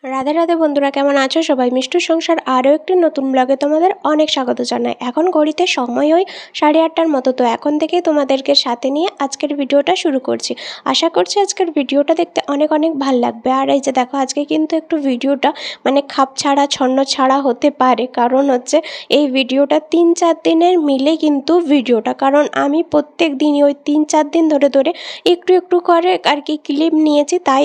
রাধে রাধে বন্ধুরা, কেমন আছো সবাই? মিষ্টুর সংসার আরও একটি নতুন ব্লগে তোমাদের অনেক স্বাগত জানাই। এখন ঘড়িতে সময় ওই 8:30টার মতো। তো এখন থেকেই তোমাদেরকে সাথে নিয়ে আজকের ভিডিওটা শুরু করছি। আশা করছি আজকের ভিডিওটা দেখতে অনেক অনেক ভালো লাগবে। আর এই যে দেখো, আজকে কিন্তু একটু ভিডিওটা খাপ ছাড়া ছন্ন ছাড়া হতে পারে, কারণ হচ্ছে এই ভিডিওটা 3-4 দিনের মিলে কিন্তু ভিডিওটা, কারণ আমি প্রত্যেক দিনই ওই 3-4 দিন ধরে ধরে একটু একটু করে আর কি ক্লিপ নিয়েছি, তাই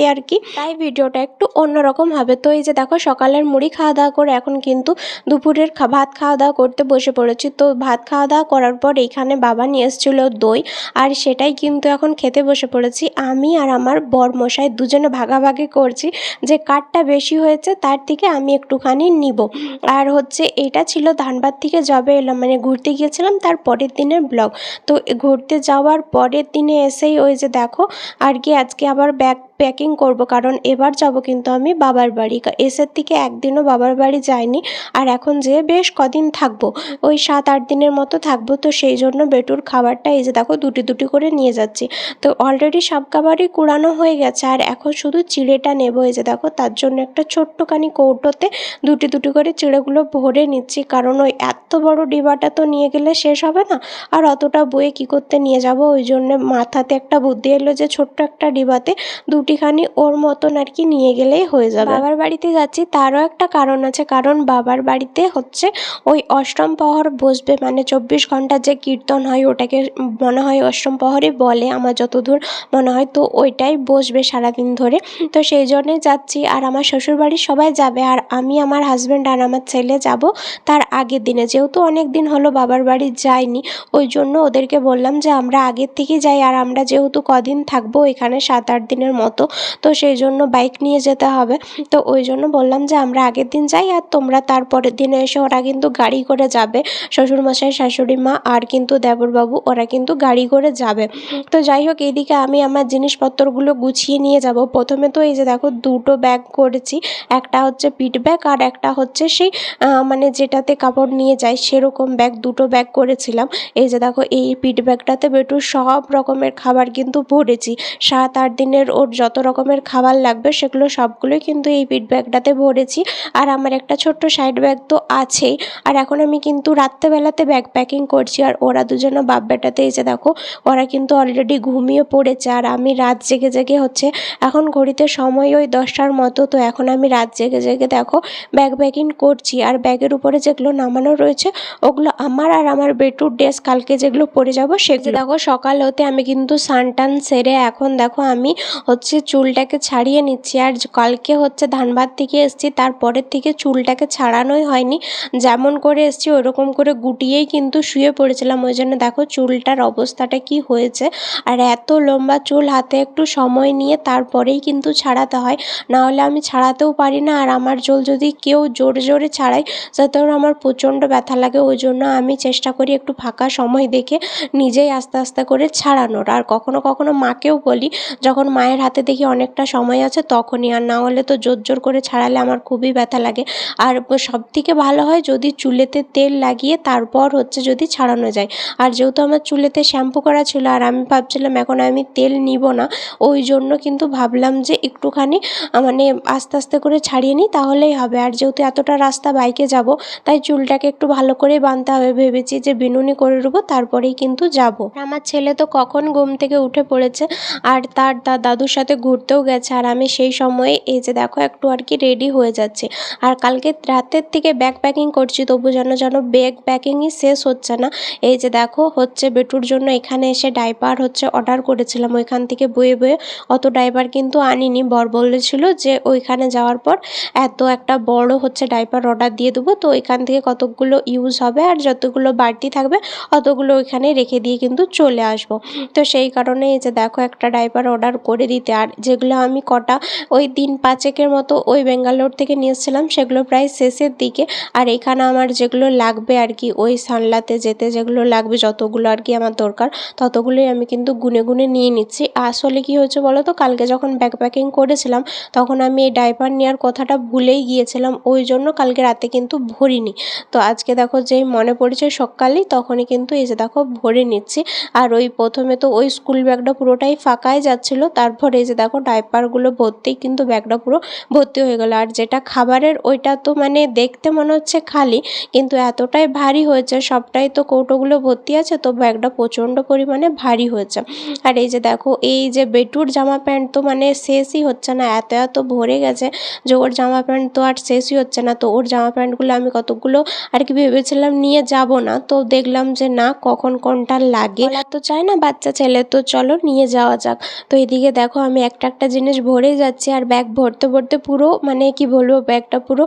ভিডিওটা একটু অন্যরকম হবে। তো এই যে দেখো, সকালের মুড়ি খাওয়া দাওয়া করে এখন কিন্তু দুপুরের ভাত খাওয়া দাওয়া করতে বসে পড়েছি। তো ভাত খাওয়া দাওয়া করার পর এইখানে বাবা নিয়ে এসেছিলো দই, আর সেটাই কিন্তু এখন খেতে বসে পড়েছি। আমি আর আমার বরমশাই দুজনে ভাগাভাগি করছি যে কারটা বেশি হয়েছে তার থেকে আমি একটুখানি নিব। আর হচ্ছে এটা ছিল ধানবাদ থেকে যবে এলাম, ঘুরতে গিয়েছিলাম তার পরের দিনের ব্লগ। তো ঘুরতে যাওয়ার পরের দিনে এসেই ওই যে দেখো আর কি আজকে আবার ব্যাগ প্যাকিং করব, কারণ এবার যাব কিন্তু আমি বাবার বাড়ি। এসের থেকে একদিনও বাবার বাড়ি যাইনি, আর এখন যেয়ে বেশ কদিন থাকবো, ওই 7-8 দিনের মতো থাকবো। তো সেই জন্য বেটুর খাবারটা এই যে দেখো দুটি দুটি করে নিয়ে যাচ্ছি। তো অলরেডি সব খাবারই কুড়ানো হয়ে গেছে, আর এখন শুধু চিড়েটা নেবো। এই যে দেখো, তার জন্য একটা ছোট্টখানি কৌটোতে দুটি দুটি করে চিড়েগুলো ভরে নিচ্ছি, কারণ ওই এত বড় ডিবাটা তো নিয়ে গেলে শেষ হবে না, আর অতটা বয়ে কি করতে নিয়ে যাব। ওই জন্য মাথাতে একটা বুদ্ধি এলো যে ছোট্ট একটা ডিবাতে দুটিখানি ওর মতন আর কি নিয়ে গেলেই হয়ে যাবে। বাবার বাড়িতে যাচ্ছি তারও একটা কারণ আছে, কারণ বাবার বাড়িতে হচ্ছে ওই অষ্টম প্রহর বসবে, 24 ঘন্টা যে কীর্তন হয় ওটাকে মনে হয় অষ্টম প্রহরই বলে আমার যতদূর মনে হয়। তো ওইটাই বসবে সারাদিন ধরে। তো সেই জন্যই যাচ্ছি, আর আমার শ্বশুরবাড়ির সবাই যাবে, আর আমি, আমার হাজব্যান্ড আর আমার ছেলে যাব তার আগের দিনে। যেহেতু অনেক দিন হলো বাবার বাড়ি যাইনি, ওই জন্য ওদেরকে বললাম যে আমরা আগের থেকেই যাই, আর আমরা যেহেতু কদিন থাকবো এখানে 7-8 দিনের মতো, তো সেই জন্য বাইক নিয়ে যেতে হবে। তো ওই জন্য বললাম যে আমরা আগের দিন যাই, আর তোমরা তারপরের দিনে এসে, ওরা কিন্তু গাড়ি করে যাবে, শ্বশুরমশাই শাশুড়ি মা আর কিন্তু দেবরবাবু, ওরা কিন্তু গাড়ি করে যাবে। তো যাই হোক, এইদিকে আমি আমার জিনিসপত্রগুলো গুছিয়ে নিয়ে যাব। প্রথমে তো এই যে দেখো দুটো ব্যাগ করেছি, একটা হচ্ছে পিঠ ব্যাগ আর একটা হচ্ছে সেই যেটাতে কাপড় নিয়ে যায় সেরকম ব্যাগ, দুটো ব্যাগ করেছিলাম। এই যে দেখো, এই পিঠ ব্যাগটাতে বেটুর সব রকমের খাবার কিন্তু ভরেছি। 7-8 দিনের ওর যত রকমের খাবার লাগবে সেগুলো সবগুলোই কিন্তু এই পিঠ ব্যাগটাতে ভরেছি। আর আমার একটা ছোট্ট সাইড ব্যাগ তো আছেই। আর এখন আমি কিন্তু রাত্রেবেলাতে ব্যাগ প্যাকিং করছি, আর ওরা দুজনে বাপ বেটাতে এই যে দেখো ওরা কিন্তু অলরেডি ঘুমিয়ে পড়েছে, আর আমি রাত জেগে জেগে হচ্ছে এখন ঘড়িতে সময় ওই 10টার মতো। তো এখন আমি রাত জেগে জেগে দেখো ব্যাগ প্যাকিং করছি, আর ব্যাগের উপরে যেগুলো নামানো রয়েছে ওগুলো আমার আর আমার বেটুর ড্রেস কালকে যেগুলো পরে যাব সেগুলো। দেখো সকাল হতে আমি কিন্তু স্নান সেরে এখন দেখো আমি হচ্ছে চুলটাকে ছাড়িয়ে নিচ্ছি। আর কালকে হচ্ছে ধানবাদ থেকে এসেছি, তারপরের থেকে চুলটাকে ছাড়ানোই হয়নি, যেমন করে এসেছি ওরকম করে গুটিয়েই কিন্তু শুয়ে পড়েছিলাম। ওই জন্য দেখো চুলটার অবস্থাটা কি হয়েছে। আর এত লম্বা চুল, হাতে একটু সময় নিয়ে তারপরেই কিন্তু ছাড়াতে হয়, না হলে আমি ছাড়াতেও পারি না। আর আমার চুল যদি কেউ জোরে জোরে ছাড়াই যাতে আমার প্রচণ্ড ব্যথা লাগে, ওই জন্য আমি চেষ্টা করি একটু ফাঁকা সময় দেখে নিজেই আস্তে আস্তে করে ছাড়ানোর। আর কখনো কখনো মাকেও বলি, যখন মায়ের হাতে দেখি অনেকটা সময় আছে তখনই, আর না হলে তো জোর জোর করে ছাড়ালে আমার খুবই ব্যথা লাগে। আর সবথেকে ভালো হয় যদি চুলেতে তেল লাগিয়ে তারপর হচ্ছে যদি ছাড়ানো যায়। আর যেহেতু আমার চুলেতে শ্যাম্পু করা ছিল, আর আমি ভাবছিলাম এখন আমি তেল নিব না, ওই জন্য কিন্তু ভাবলাম যে একটুখানি আস্তে আস্তে করে ছাড়িয়ে নিই তাহলেই হবে। আর যেহেতু এতটা রাস্তা বাইকে যাব, তাই চুলটাকে একটু ভালো করে বাঁধতে হবে। ভেবেছি যে বিনুনি করে নেবো, তারপরেই কিন্তু যাব। আমার ছেলে তো কখন ঘুম থেকে উঠে পড়েছে, আর তার দাদুর সাথে ঘুরতেও গেছে, আর আমি সেই সময়ে এই যে দেখো একটু আর কি রেডি হয়ে যাচ্ছে। আর কালকে রাতের থেকে ব্যাগ প্যাকিং করছি, তবু যেন ব্যাগ প্যাকিংই শেষ হচ্ছে না। এই যে দেখো হচ্ছে বেটুর জন্য এখানে এসে ডাইপার হচ্ছে অর্ডার করেছিলাম, ওইখান থেকে বয়ে বয়ে অত ডাইপার কিন্তু আনিনি। বর বলেছিল যে ওইখানে যাওয়ার পর এত একটা বড় হচ্ছে ডাইপার অর্ডার দিয়ে দেবো, তো ওইখান থেকে কতকগুলো ইউজ হবে, আর যতগুলো বাড়তি থাকবে অতগুলো ওইখানে রেখে দিয়ে কিন্তু চলে আসবো। তো সেই কারণে এই যে দেখো একটা ডাইপার অর্ডার করে দিতে, আর যেগুলো আমি কটা ওই 3-5 মতো ওই ব্যাঙ্গালোর থেকে নিয়ে এসেছিলাম সেগুলো প্রায় শেষের দিকে। আর এখানে আমার যেগুলো লাগবে আর কি ওই সানলাতে যেতে যেগুলো লাগবে, যতগুলো আর কি আমার দরকার ততগুলোই আমি কিন্তু গুনে গুনে নিয়ে নিচ্ছি। আসলে কি হয়েছে বলো তো, কালকে যখন ব্যাগ প্যাকিং করেছিলাম তখন আমি এই ডাইপার নেওয়ার কথাটা ভুলেই গিয়েছিলাম, ওই জন্য কালকে রাতে কিন্তু ভরিনি। তো আজকে দেখো যেই মনে পড়েছে সকালেই, তখনই কিন্তু এই যে দেখো ভরে নিচ্ছি। আর ওই প্রথমে তো ওই স্কুল ব্যাগটা পুরোটাই ফাঁকাই যাচ্ছিলো, তারপর এই যে যে দেখো ডাইপারগুলো ভর্তি, কিন্তু ব্যাগটা পুরো ভর্তি হয়ে গেল। আর যেটা খাবারের ওইটা তো মানে দেখতে মনে হচ্ছে খালি, কিন্তু এতটাই ভারী হয়েছে, সবটাই তো কৌটোগুলো ভর্তি আছে, তো ব্যাগটা প্রচণ্ড পরিমাণে ভারী হয়েছে। আর এই যে দেখো এই যে বেটুর জামা প্যান্ট তো মানে শেষই হচ্ছে না, এত এত ভরে গেছে যে ওর জামা প্যান্ট তো আর শেষই হচ্ছে না। তো ওর জামা প্যান্টগুলো আমি কতগুলো আর কি ভেবেছিলাম নিয়ে যাব না, তো দেখলাম যে না, কখন কোনটা লাগে বলা তো চায় না বাচ্চা ছেলে, তো চলো নিয়ে যাওয়া যাক। তো এদিকে দেখো আমি একটা একটা জিনিস ভরে যাচ্ছি, আর ব্যাগ ভরতে ভরতে পুরো মানে কি বলবো, ব্যাগটা পুরো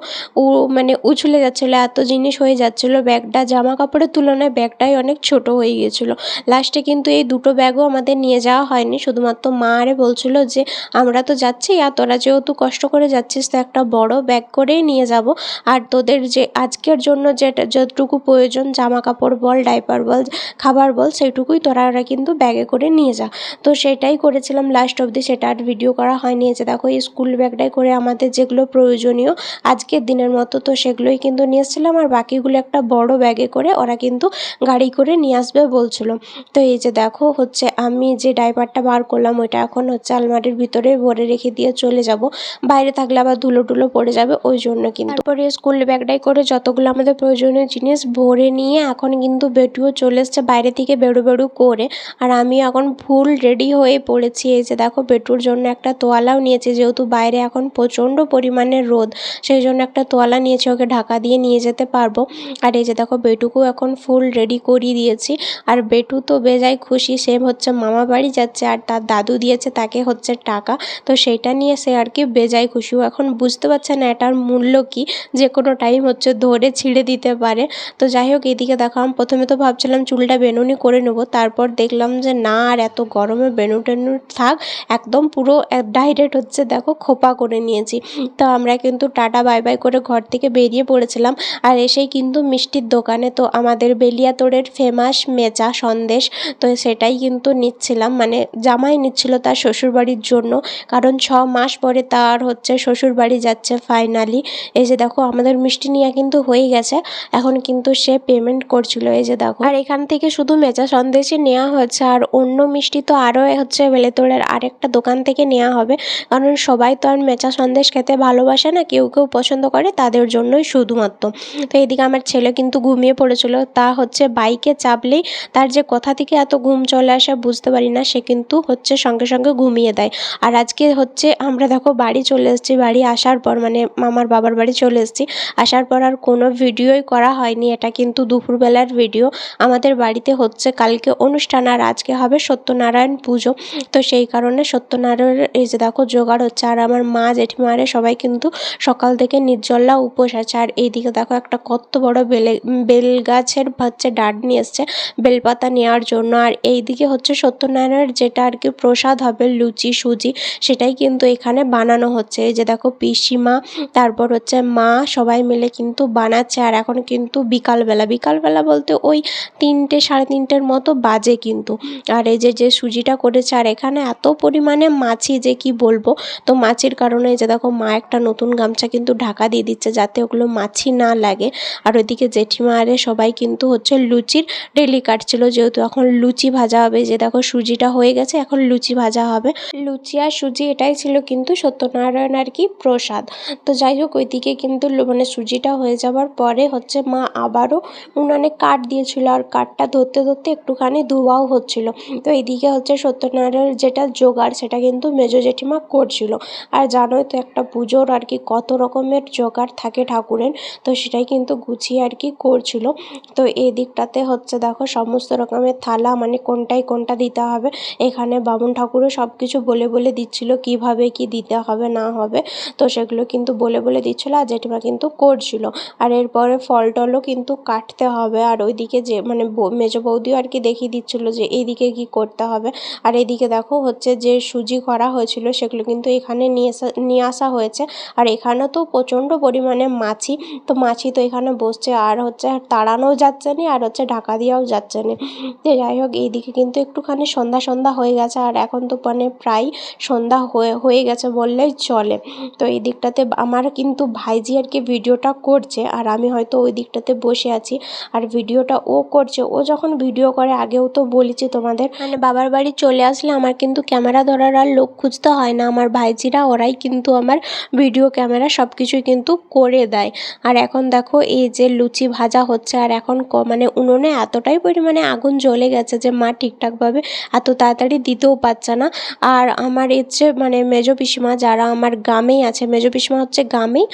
মানে উছলে যাচ্ছিলো, এত জিনিস হয়ে যাচ্ছিলো। ব্যাগটা জামা কাপড়ের তুলনায় ব্যাগটাই অনেক ছোট হয়ে গিয়েছিলো। লাস্টে কিন্তু এই দুটো ব্যাগও আমাদের নিয়ে যাওয়া হয়নি, শুধুমাত্র মা আরে বলছিল যে আমরা তো যাচ্ছি, আর তোরা যেহেতু কষ্ট করে যাচ্ছিস তো একটা বড় ব্যাগ করেই নিয়ে যাব, আর তোদের যে আজকের জন্য যেটা যতটুকু প্রয়োজন, জামা কাপড় বল, ডাইপার বল, খাবার বল, সেইটুকুই তোরা কিন্তু ব্যাগে করে নিয়ে যা। তো সেটাই করেছিলাম লাস্ট অবধি, সেটা আর ভিডিও করা হয়নি। যে দেখো এই স্কুল ব্যাগটাই করে আমাদের যেগুলো প্রয়োজনীয় আজকের দিনের মতো, তো সেগুলোই কিন্তু নিয়ে এসেছিলাম, আর বাকিগুলো একটা বড় ব্যাগে করে ওরা কিন্তু গাড়ি করে নিয়ে আসবে বলছিল। তো এই যে দেখো হচ্ছে আমি যে ডাইপারটা বার করলাম ওইটা এখন হচ্ছে আলমারির ভিতরে ভরে রেখে দিয়ে চলে যাব, বাইরে থাকলে আবার ধুলো টুলো পড়ে যাবে ওই জন্য। কিন্তু তারপরে স্কুল ব্যাগটাই করে যতগুলো আমাদের প্রয়োজনীয় জিনিস ভরে নিয়ে এখন কিন্তু বেটুও চলে এসছে বাইরে থেকে বেড়ু বেড়ু করে, আর আমি এখন ফুল রেডি হয়ে পড়েছি। এই যে দেখো বেটুর জন্য একটা তোয়ালাও নিয়েছি, যেহেতু বাইরে এখন প্রচণ্ড পরিমাণে রোদ, সেই জন্য একটা তোয়ালা নিয়েছি, ওকে ঢাকা দিয়ে নিয়ে যেতে পারবো। আর এই যে দেখো বেটুকেও এখন ফুল রেডি করিয়ে দিয়েছি, আর বেটু তো বেজায় খুশি, সে হচ্ছে মামা বাড়ি যাচ্ছে, আর তার দাদু দিয়েছে তাকে হচ্ছে টাকা, তো সেইটা নিয়ে সে আর কি বেজায় খুশি। ও এখন বুঝতে পারছে না এটার মূল্য কি, যে কোনো টাইম হচ্ছে ধরে ছিঁড়ে দিতে পারে। তো যাই হোক এদিকে দেখো আমি প্রথমে তো ভাবছিলাম চুলটা বেনুনি করে নেবো, তারপর দেখলাম যে না, আর এত গরমে বেনু টেনু থাক, একদম পুরো ডাইরেক্ট হচ্ছে দেখো খোপা করে নিয়েছি। তো আমরা কিন্তু টাটা বাই বাই করে ঘর থেকে বেরিয়ে পড়েছিলাম, আর এসেই কিন্তু মিষ্টির দোকানে তো আমাদের বেলিয়াতোড়ের ফেমাস মেচা সন্দেশ, তো সেটাই কিন্তু নিচ্ছিলাম, মানে জামাই নিচ্ছিল তার শ্বশুরবাড়ির জন্য, কারণ 6 মাস পরে তার হচ্ছে শ্বশুরবাড়ি যাচ্ছে ফাইনালি। এই যে দেখো আমাদের মিষ্টি নেওয়া কিন্তু হয়ে গেছে, এখন কিন্তু সে পেমেন্ট করছিল। এই যে দেখো, আর এখান থেকে শুধু মেচা সন্দেশই নেওয়া হচ্ছে, আর অন্য মিষ্টি তো আরও হচ্ছে বেলেতোড়ের আরেকটা দোকান থেকে নেওয়া হবে, কারণ সবাই তো আর মেচা সন্দেশ খেতে ভালোবাসে না, কেউ কেউ পছন্দ করে, তাদের জন্যই শুধুমাত্র। তো এদিকে আমার ছেলে কিন্তু ঘুমিয়ে পড়েছিল, তা হচ্ছে বাইকে চাপলেই তার যে কোথা থেকে এত ঘুম চলে আসে বুঝতে পারি না, সে কিন্তু হচ্ছে সঙ্গে সঙ্গে ঘুমিয়ে দেয়। আর আজকে হচ্ছে আমরা দেখো বাড়ি চলে এসেছি, বাড়ি আসার পর মানে মামার বাবার বাড়ি চলে এসেছি, আসার পর আর কোনো ভিডিওই করা হয়নি, এটা কিন্তু দুপুরবেলার ভিডিও। আমাদের বাড়িতে হচ্ছে কালকে অনুষ্ঠান, আর আজকে হবে সত্যনারায়ণ পুজো, তো সেই কারণে সত্যনারায়ণের এই যে দেখো জোগাড় হচ্ছে, আর আমার মা জেঠিমারে সবাই কিন্তু সকাল থেকে নির্জলা উপোস আছে। আর এইদিকে দেখো একটা কত বড় বেল গাছের হচ্ছে ডাঁট নিয়ে এসছে বেলপাতা নেওয়ার জন্য, আর এইদিকে হচ্ছে সত্যনারায়ণের যেটা আর কি প্রসাদ হবে লুচি সুজি, সেটাই কিন্তু এখানে বানানো হচ্ছে। এই যে দেখো পিসিমা, তারপর হচ্ছে মা, সবাই মিলে কিন্তু বানাচ্ছে। আর এখন কিন্তু বিকালবেলা বলতে ওই 3টে সাড়ে 3টের মতো বাজে কিন্তু। আর এই যে সুজিটা করেছে, আর এখানে এত পরিমাণে মাছি যে কি বলবো, তো মাছির কারণে এই যে দেখো মা একটা নতুন গামছা কিন্তু ঢাকা দিয়ে দিচ্ছে যাতে ওগুলো মাছি না লাগে। আর ওইদিকে জেঠিমা আরে সবাই কিন্তু হচ্ছে লুচির ডেলি কাটছিল, যেহেতু এখন লুচি ভাজা হবে। যে দেখো সুজিটা হয়ে গেছে, এখন লুচি ভাজা হবে। লুচি আর সুজি এটাই ছিল কিন্তু সত্যনারায়ণ আর কি প্রসাদ। তো যাই হোক ওইদিকে কিন্তু মানে সুজিটা হয়ে যাওয়ার পরে হচ্ছে মা আবারও উনানে কাঠ দিয়েছিল, আর কাঠটা ধরতে ধরতে একটুখানি ধোঁয়াও হচ্ছিল। তো এইদিকে হচ্ছে সত্যনারায়ণের যেটা জোগাড় সেটা কিন্তু মেজো জেঠিমা করছিল। আর জানোই তো একটা পুজোর আর কি কত রকমের জোগাড় থাকে ঠাকুরের, তো সেটাই কিন্তু গুছিয়ে আর কি করছিল। তো এই দিকটাতে হচ্ছে দেখো সমস্ত রকমের থালা, মানে কোনটায় কোনটা দিতে হবে, এখানে বামুন ঠাকুরও সব কিছু বলে বলে দিচ্ছিল কিভাবে কি দিতে হবে না হবে, তো সেগুলো কিন্তু বলে বলে দিচ্ছিলো, আর জেঠিমা কিন্তু করছিল। আর এরপরে ফল টলও কিন্তু কাটতে হবে, আর ওইদিকে যে মানে মেজো বৌদিও আর কি দেখিয়ে দিচ্ছিলো যে এইদিকে কি করতে হবে। আর এদিকে দেখো হচ্ছে যে সুজি করা হয়েছিল সেগুলো কিন্তু এখানে নিয়ে আসা হয়েছে, আর এখানে তো প্রচণ্ড পরিমাণে মাছি, তো মাছি তো এখানে বসছে, আর হচ্ছে তাড়ানোও যাচ্ছে না, আর হচ্ছে ঢাকা দেওয়াও যাচ্ছে না। তো যাই হোক এইদিকে কিন্তু একটুখানি সন্ধ্যা হয়ে গেছে, আর এখন তো মানে প্রায় সন্ধ্যা হয়ে গেছে বললেই চলে। তো এই দিকটাতে আমার কিন্তু ভাইজি আর কি ভিডিওটা করছে, আর আমি হয়তো ওই দিকটাতে বসে আছি, আর ভিডিওটা ও করছে। ও যখন ভিডিও করে, আগেও তো বলেছি তোমাদের, মানে বাবার বাড়ি চলে আসলে আমার কিন্তু ক্যামেরা ধরার করার আর লোক খুঁজতে হয় না, আমার ভাইজিরা ওরাই কিন্তু আমার ভিডিও ক্যামেরা সব কিছুই কিন্তু করে দেয়। আর এখন দেখো এই যে লুচি ভাজা হচ্ছে, আর এখন মানে উনুনে এতটাই পরিমাণে আগুন জ্বলে গেছে যে মা ঠিকঠাকভাবে এত তাড়াতাড়ি দিতেও পারছে না। আর আমার হচ্ছে মানে মেজো পিসিমা যারা আমার গ্রামেই আছে, মেজো পিসিমা হচ্ছে গ্রামেই,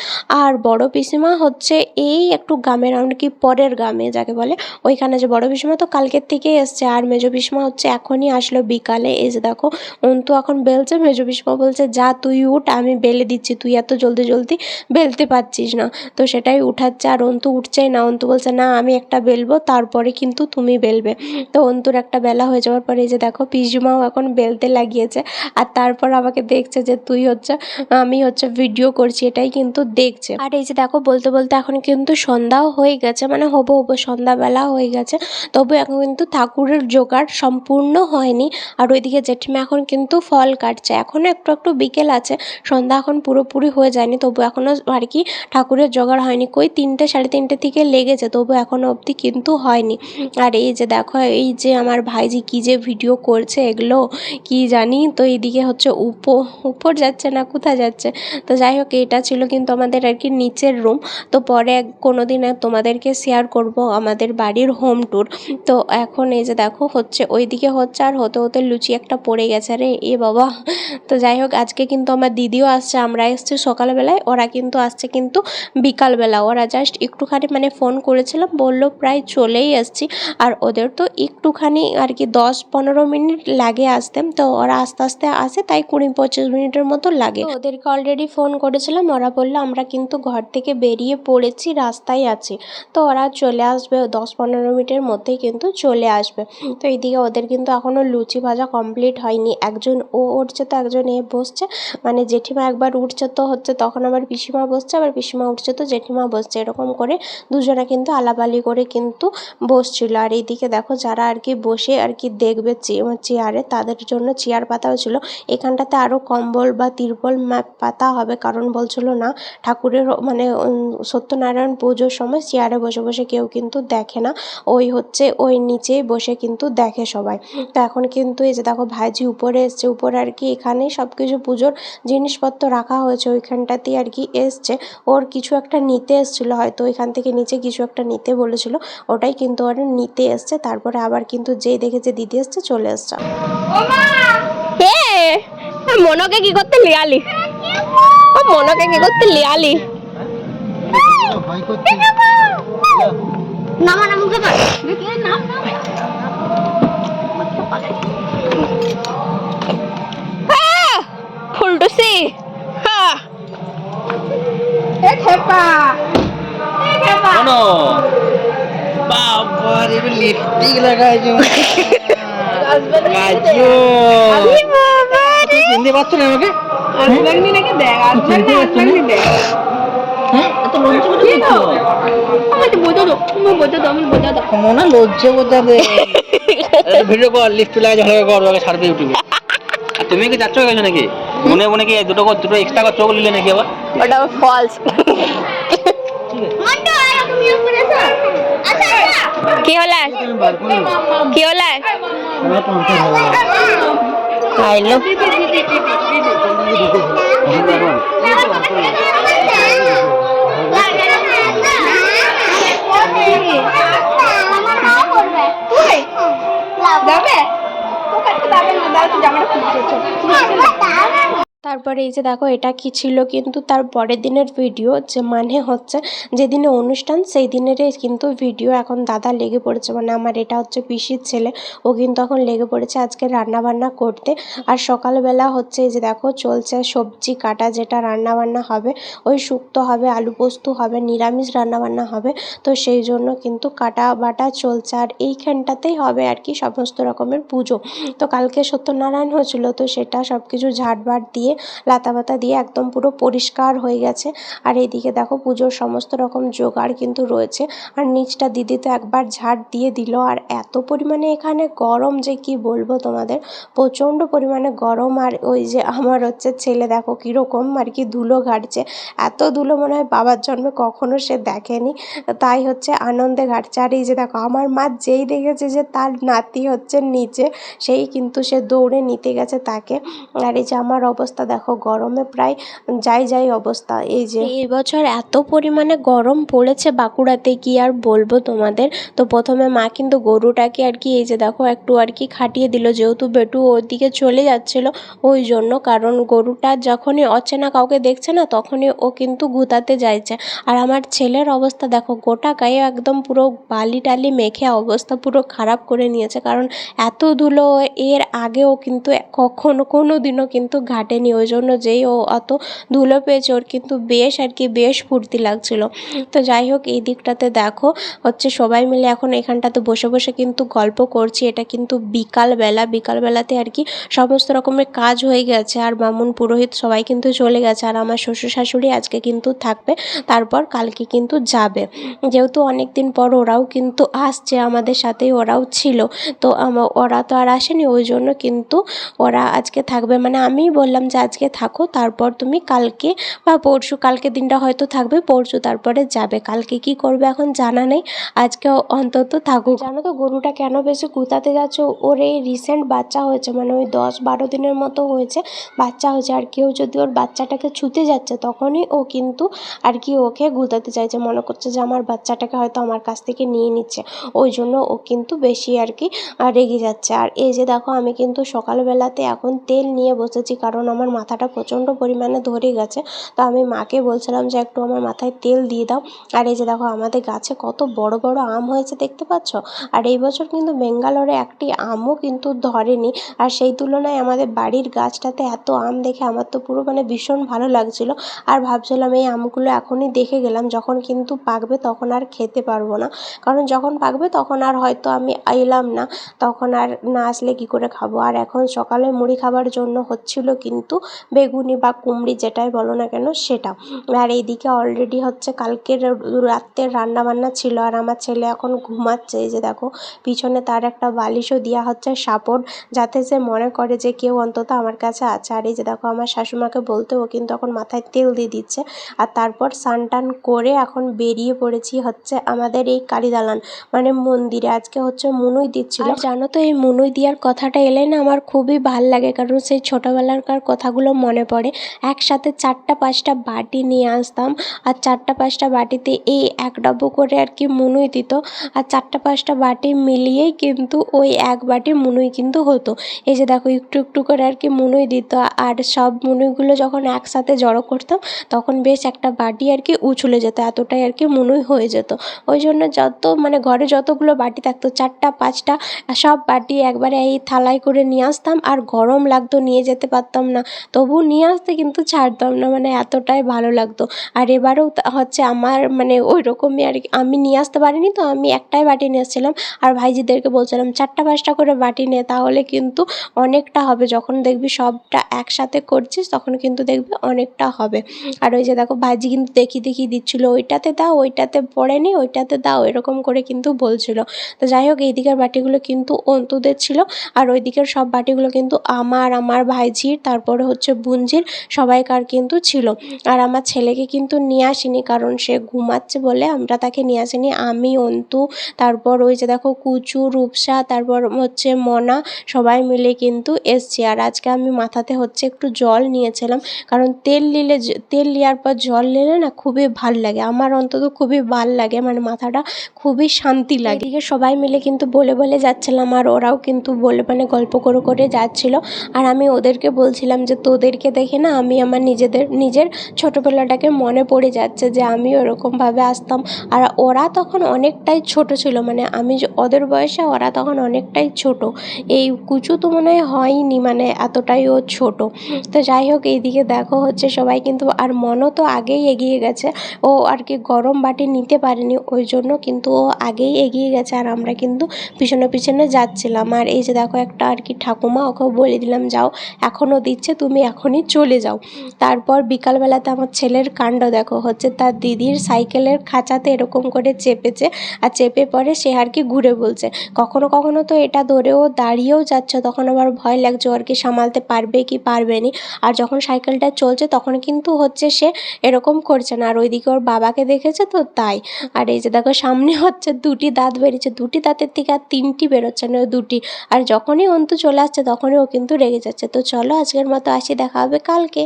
আর বড় পিসিমা হচ্ছে এই একটু গ্রামের এমনকি পরের গ্রামে যাকে বলে ওইখানে। যে বড় পিসিমা তো কালকের থেকেই এসছে, আর মেজো পিসিমা হচ্ছে এখনই আসলো বিকালে। এই যে দেখো অন্তু এখন বেলছে, মেজো পিসিমা বলছে যা তুই উঠ, আমি বেলে দিচ্ছি, তুই এত জলদি জলদি বেলতে পারছিস না। তো সেটাই উঠাচ্ছে, আর অন্তু উঠছেই না। অন্তু বলছে না আমি একটা বেলবো, তারপরে কিন্তু তুমি বেলবে। তো অন্তুর একটা বেলা হয়ে যাওয়ার পরে এই যে দেখো পিসিমাও এখন বেলতে লাগিয়েছে, আর তারপর আমাকে দেখছে যে তুই হচ্ছে আমি হচ্ছে ভিডিও করছি এটাই কিন্তু দেখছে। আর এই যে দেখো বলতে বলতে এখন কিন্তু সন্ধ্যাও হয়ে গেছে, মানে হবো সন্ধ্যাবেলা হয়ে গেছে, তবু এখন কিন্তু ঠাকুরের জোগাড় সম্পূর্ণ হয়নি। আর ওইদিকে জেঠিমা এখন কিন্তু ফল কাটছে, এখনও একটু একটু বিকেল আছে, সন্ধ্যা এখন পুরোপুরি হয়ে যায়নি, তবু এখনও আর কি ঠাকুরের জোগাড় হয়নি। কই 3টে সাড়ে 3টে থেকে লেগেছে, তবু এখনও অবধি কিন্তু হয়নি। আর এই যে দেখো এই যে আমার ভাইজি কি যে ভিডিও করছে এগুলো কি জানি। তো এইদিকে হচ্ছে উপর যাচ্ছে না কোথায় যাচ্ছে। তো যাই হোক এটা ছিল কিন্তু আমাদের আর কি নিচের রুম। তো পরে কোনো দিন তোমাদেরকে শেয়ার করব আমাদের বাড়ির হোম ট্যুর। তো এখন এই যে দেখো হচ্ছে ওইদিকে হচ্ছে, আর হতে হতে লুচি একটা পড়ে গেছে রে এ বাবা। তো যাই হোক আজকে কিন্তু আমার দিদিও আসছে, আমরা এসছি সকালবেলায়, ওরা কিন্তু আসছে কিন্তু বিকালবেলা। ওরা জাস্ট একটুখানি মানে ফোন করেছিলাম, বললো প্রায় চলেই এসছি। আর ওদের তো একটুখানি আর কি 10-15 মিনিট লাগে আসতে, তো ওরা আস্তে আস্তে আসে, তাই 20-25 মিনিটের মতো লাগে। তো ওদেরকে অলরেডি ফোন করেছিলাম, ওরা বললো আমরা কিন্তু ঘর থেকে বেরিয়ে পড়েছি, রাস্তায় আছি। তো ওরা চলে আসবে 10-15 মিনিটের মধ্যেই কিন্তু চলে আসবে। তো এইদিকে ওদের কিন্তু এখনও লুচি ভাজা কমপ্লিট হয়নি, একজন ও উঠছে তো একজন এ বসছে, মানে জেঠিমা একবার উঠছে তো হচ্ছে তখন আবার পিসিমা বসছে, আবার পিসিমা উঠছে তো জেঠিমা বসছে, এরকম করে দুজনে কিন্তু আলাপালি করে কিন্তু বসছিল। আর এইদিকে দেখো যারা আর কি বসে আর কি দেখবে চেয়ারে, তাদের জন্য চেয়ার পাতা হয়েছিল। এখানটাতে আরও কম্বল বা তিরপল পাতা হবে, কারণ বলছিল না ঠাকুরের মানে সত্যনারায়ণ পুজোর সময় চেয়ারে বসে বসে কেউ কিন্তু দেখে না, ওই নিচেই বসে কিন্তু দেখে সবাই। তো এখন কিন্তু এই যে দেখো ভাইজি উপরে এসছে, উপরে আর কি এখানেই সব কিছু পুজোর জিনিসপত্র রাখা হয়েছে, ওইখানটাতেই আর কি এসছে। ওর কিছু একটা নিতে এসেছিলো, হয়তো ওইখান থেকে নিচে কিছু একটা নিতে বলেছিল, ওটাই কিন্তু ওরা নিতে এসছে। তারপরে আবার কিন্তু যেই দেখেছে দিদি এসছে চলে এসছে। মনকে কি করতে লিয়ালি, ও মনকে কি করতে লিয়ালি ফুলটুসি লিপস্টিক লাগাইছো চিনতে পারছো না আমাকে? মনে লজ্জা বোঝাবে ভিডিও কর, লিপস্টিক লাগাই ভালো কর, ছাড়বে ইউটিউবে। আর তুমি কি যাচ্ছ গেছো নাকি মনে মনে কি দুটো এক্সট্রা করে চোখ নিলে নাকি আবার? ওটা ফলস। কি হলো কি হলো আইলো তারপরে এই যে দেখো এটা কি ছিল কিন্তু তার পরের দিনের ভিডিও, যে মানে হচ্ছে যেদিনে অনুষ্ঠান সেই দিনেরই কিন্তু ভিডিও। এখন দাদা লেগে পড়েছে, মানে আমার এটা হচ্ছে পিসির ছেলে, ও কিন্তু এখন লেগে পড়েছে আজকে রান্না বান্না করতে। আর সকালবেলা হচ্ছে এই যে দেখো চলছে সবজি কাটা, যেটা রান্না বান্না হবে, ওই শুক্তো হবে, আলু পোস্ত হবে, নিরামিষ রান্না বান্না হবে। তো সেই জন্য কিন্তু কাটা বাটা চলছে, আর এইখানটাতেই হবে আর কি সমস্ত রকমের পুজো। তো কালকে সত্যনারায়ণ হয়েছিল, তো সেটা সব কিছু ঝাড়বাট দিয়ে লাতা দিয়ে একদম পুরো পরিষ্কার হয়ে গেছে। আর এইদিকে দেখো পুজোর সমস্ত রকম জোগাড় কিন্তু রয়েছে। আর নিচটা দিদি তো একবার ঝাড় দিয়ে দিল। আর এত পরিমাণে এখানে গরম যে কি বলবো তোমাদের, প্রচণ্ড পরিমাণে গরম। আর ওই যে আমার হচ্ছে ছেলে দেখো কীরকম আর কি ধুলো ঘাটছে, এত ধুলো মনে হয় বাবার জন্মে কখনো সে দেখেনি, তাই হচ্ছে আনন্দে ঘাটছে। আর এই যে দেখো আমার মা যেই দেখেছে যে তার নাতি হচ্ছে নিচে, সেই কিন্তু সে দৌড়ে নিতে গেছে তাকে। আর এই যে আমার অবস্থা দেখো গরমে প্রায় যাই অবস্থা। এই যে এই বছর এত পরিমাণে গরম পড়েছে বাঁকুড়াতে কি আর বলবো তোমাদের। তো প্রথমে মা কিন্তু গরুটাকে আর কি এই যে দেখো একটু আর কি খাটিয়ে দিল, যেহেতু বেটু ওদিকে চলে যাচ্ছিল ওই জন্য। কারণ গরুটা যখনই অচেনা কাউকে দেখছে না তখনই ও কিন্তু গুতাতে যাইছে। আর আমার ছেলের অবস্থা দেখো, গোটা গায়ে একদম পুরো বালি টালি মেখে অবস্থা পুরো খারাপ করে নিয়েছে। কারণ এত ধুলো এর আগেও কিন্তু কখনো কোনো দিনও কিন্তু ঘাটেনি, ওই জন্য যেই ও অত ধুলো পেয়েছে ওর কিন্তু বেশ আর কি বেশ ফুর্তি লাগছিল। তো যাই হোক এই দিকটাতে দেখো হচ্ছে সবাই মিলে এখন এখানটাতে বসে বসে কিন্তু গল্প করছি। এটা কিন্তু বিকালবেলাতে আর কি সমস্ত রকমের কাজ হয়ে গেছে। আর বামুন পুরোহিত সবাই কিন্তু চলে গেছে। আর আমার শ্বশুর শাশুড়ি আজকে কিন্তু থাকবে, তারপর কালকে কিন্তু যাবে। যেহেতু অনেক দিন পর ওরাও কিন্তু আসছে, আমাদের সাথেই ওরাও ছিল। তো ওরা তো আর আসেনি, ওই জন্য কিন্তু ওরা আজকে থাকবে। মানে আমিই বললাম যে আজকে থাকো, তারপর তুমি কালকে বা পরশু, কালকে দিনটা হয়তো থাকবে, পরশু তারপরে যাবে। কালকে কি করবে এখন জানা নেই, আজকে অন্তত থাকুক। জানো তো গরুটা কেন বেশি গুতাতে যাচ্ছে, ওর এই রিসেন্ট বাচ্চা হয়েছে, মানে ওই 10-12 দিনের মতো হয়েছে বাচ্চা হয়েছে। আর কেউ যদি ওর বাচ্চাটাকে ছুতে যাচ্ছে তখনই ও কিন্তু আর কি ওকে গুতাতে চাইছে, মনে করছে যে আমার বাচ্চাটাকে হয়তো আমার কাছ থেকে নিয়ে নিচ্ছে, ওই জন্য ও কিন্তু বেশি আর কি রেগে যাচ্ছে। আর এই যে দেখো আমি কিন্তু সকালবেলাতে এখন তেল নিয়ে বসেছি, কারণ আমার মাথাটা প্রচণ্ড পরিমাণে ধরে গেছে। তো আমি মাকে বলছিলাম যে একটু আমার মাথায় তেল দিয়ে দাও। আর এই যে দেখো আমাদের গাছে কত বড় বড় আম হয়েছে দেখতে পাচ্ছ। আর এই বছর কিন্তু বেঙ্গালোরে একটি আমও কিন্তু ধরেনি। আর সেই তুলনায় আমাদের বাড়ির গাছটাতে এত আম দেখে আমার তো পুরো মানে ভীষণ ভালো লাগছিল। আর ভাবছিলাম এই আমগুলো এখনই দেখে গেলাম, যখন কিন্তু পাকবে তখন আর খেতে পারবো না। কারণ যখন পাকবে তখন আর হয়তো আমি এলাম না, তখন আর না আসলে কি করে খাবো। আর এখন সকালে মুড়ি খাবার জন্য হচ্ছিল কিন্তু বেগুনি বা কুমড়ি যেটাই বলো না কেন সেটা। আর এইদিকে অলরেডি হচ্ছে কালকের রাত্রের রান্নাবান্না ছিল। আর আমার ছেলে এখন ঘুমাচ্ছে। এই যে দেখো পিছনে তার একটা বালিশও দেওয়া হচ্ছে সাপোর্ট, যাতে সে মনে করে যে কেউ অন্তত আমার কাছে আছে। আর এই যে দেখো আমার শাশুমাকে বলতে ও কিন্তু এখন মাথায় তেল দিয়ে দিচ্ছে। আর তারপর স্নান টান করে এখন বেরিয়ে পড়েছি হচ্ছে আমাদের এই কালীদালান মানে মন্দিরে। আজকে হচ্ছে মুনুই দিচ্ছিল। আর জানো তো এই মুনুই দেওয়ার কথাটা এলে না আমার খুবই ভাল লাগে, কারণ সেই ছোটোবেলাকার কথাগুলো মনে পড়ে। একসাথে 4-5টা বাটি নিয়ে আসতাম, আর 4-5টা বাটিতে এই এক ডাব্বু করে আর কি মুনুই দিত। আর 4-5টা বাটি মিলিয়েই কিন্তু ওই এক বাটি মুনুই কিন্তু হতো। এই যে দেখো একটু একটু করে আর কি মুনুই দিত। আর সব মুনুইগুলো যখন একসাথে জড়ো করতাম তখন বেশ একটা বাটি আর কি উছলে যেত, এতটাই আর কি মুনুই হয়ে যেত। ওই জন্য যত মানে ঘরে যতগুলো বাটি থাকতো 4-5টা সব বাটি একবারে এই থালায় করে নিয়ে আসতাম। আর গরম লাগতো, নিয়ে যেতে পারতাম না, তবু নিয়ে আসতে কিন্তু ছাড়তাম না, মানে এতটাই ভালো লাগতো। আর এবারেও হচ্ছে আমার মানে ওই রকমই আর কি, আমি নিয়ে আসতে পারিনি তো আমি একটাই বাটি নিয়ে এসেছিলাম। আর ভাইজিদেরকে বলছিলাম 4-5টা করে বাটি নে, তাহলে কিন্তু অনেকটা হবে। যখন দেখবি সবটা একসাথে করছিস তখন কিন্তু দেখবি অনেকটা হবে। আর ওই যে দেখো ভাইজি কিন্তু দেখি দিচ্ছিল, ওইটাতে দাও, ওইটাতে পড়েনি, ওইটাতে দাও, এরকম করে কিন্তু বলছিল। তো যাই হোক এই দিকের বাটিগুলো কিন্তু অন্তুদের ছিল, আর ওই দিকের সব বাটিগুলো কিন্তু আমার ভাইঝির, তারপরে হচ্ছে বুঞ্জির, সবাইকার কিন্তু ছিল। আর আমার ছেলেকে কিন্তু নিয়ে আসিনি, কারণ সে ঘুমাচ্ছে বলে আমরা তাকে নিয়ে আসিনি। আমি, অন্তু, তারপর ওই যে দেখো কুচু, রূপসা, তারপর হচ্ছে মনা, সবাই মিলে কিন্তু এসছি। আর আজকে আমি মাথাতে হচ্ছে একটু জল নিয়েছিলাম, কারণ তেল নেওয়ার পর জল নিলে না খুবই ভাল লাগে, আমার অন্তত খুবই ভাল লাগে, মানে মাথাটা খুবই শান্তি লাগে। এদিকে সবাই মিলে কিন্তু বলে যাচ্ছিলাম, আর ওরাও কিন্তু বলে মানে গল্প করে যাচ্ছিল। আর আমি ওদেরকে বলছিলাম যে তোদেরকে দেখে না আমি আমার নিজের ছোটোবেলাটাকে মনে পড়ে যাচ্ছে, যে আমি ওরকমভাবে আসতাম। আর ওরা তখন অনেকটাই ছোট ছিল, মানে আমি ওদের বয়সে ওরা তখন অনেকটাই ছোট। এই কুচু তো মনে হয়নি, মানে এতটাই ও ছোট। তো যাই হোক এইদিকে দেখো হচ্ছে সবাই কিন্তু, আর মনও তো আগেই এগিয়ে গেছে, ও আর কি গরম বাটি নিতে পারেনি, ওই জন্য কিন্তু ও আগেই এগিয়ে গেছে। আর আমরা কিন্তু পিছনে যাচ্ছিলাম। আর এই যে দেখো একটা আর কি ঠাকুমা, ওকেও বলে দিলাম যাও, এখনও দিচ্ছে, তুমি তুমি এখনই চলে যাও। তারপর বিকালবেলাতে আমার ছেলের কাণ্ড দেখো, হচ্ছে তার দিদির সাইকেলের খাঁচাতে এরকম করে চেপেছে, আর চেপে পরে সে আর কি ঘুরে বলছে। কখনো কখনো তো এটা ধরেও দাঁড়িয়েও যাচ্ছে, তখন আবার ভয় লাগছে ও আর কি সামালতে পারবে কি পারবে না। আর যখন সাইকেলটা চলছে তখন কিন্তু হচ্ছে সে এরকম করছে না, আর ওইদিকে ওর বাবাকে দেখেছে তো তাই। আর এই যে দেখো সামনে হচ্ছে 2টি দাঁত বেরিয়েছে, 2টি দাঁতের থেকে আর 3টি বেরোচ্ছে না, 2টি। আর যখনই অন্তু চলে আসছে তখনই ও কিন্তু রেগে যাচ্ছে। তো চলো আজকের মতো আসি, দেখা হবে কালকে।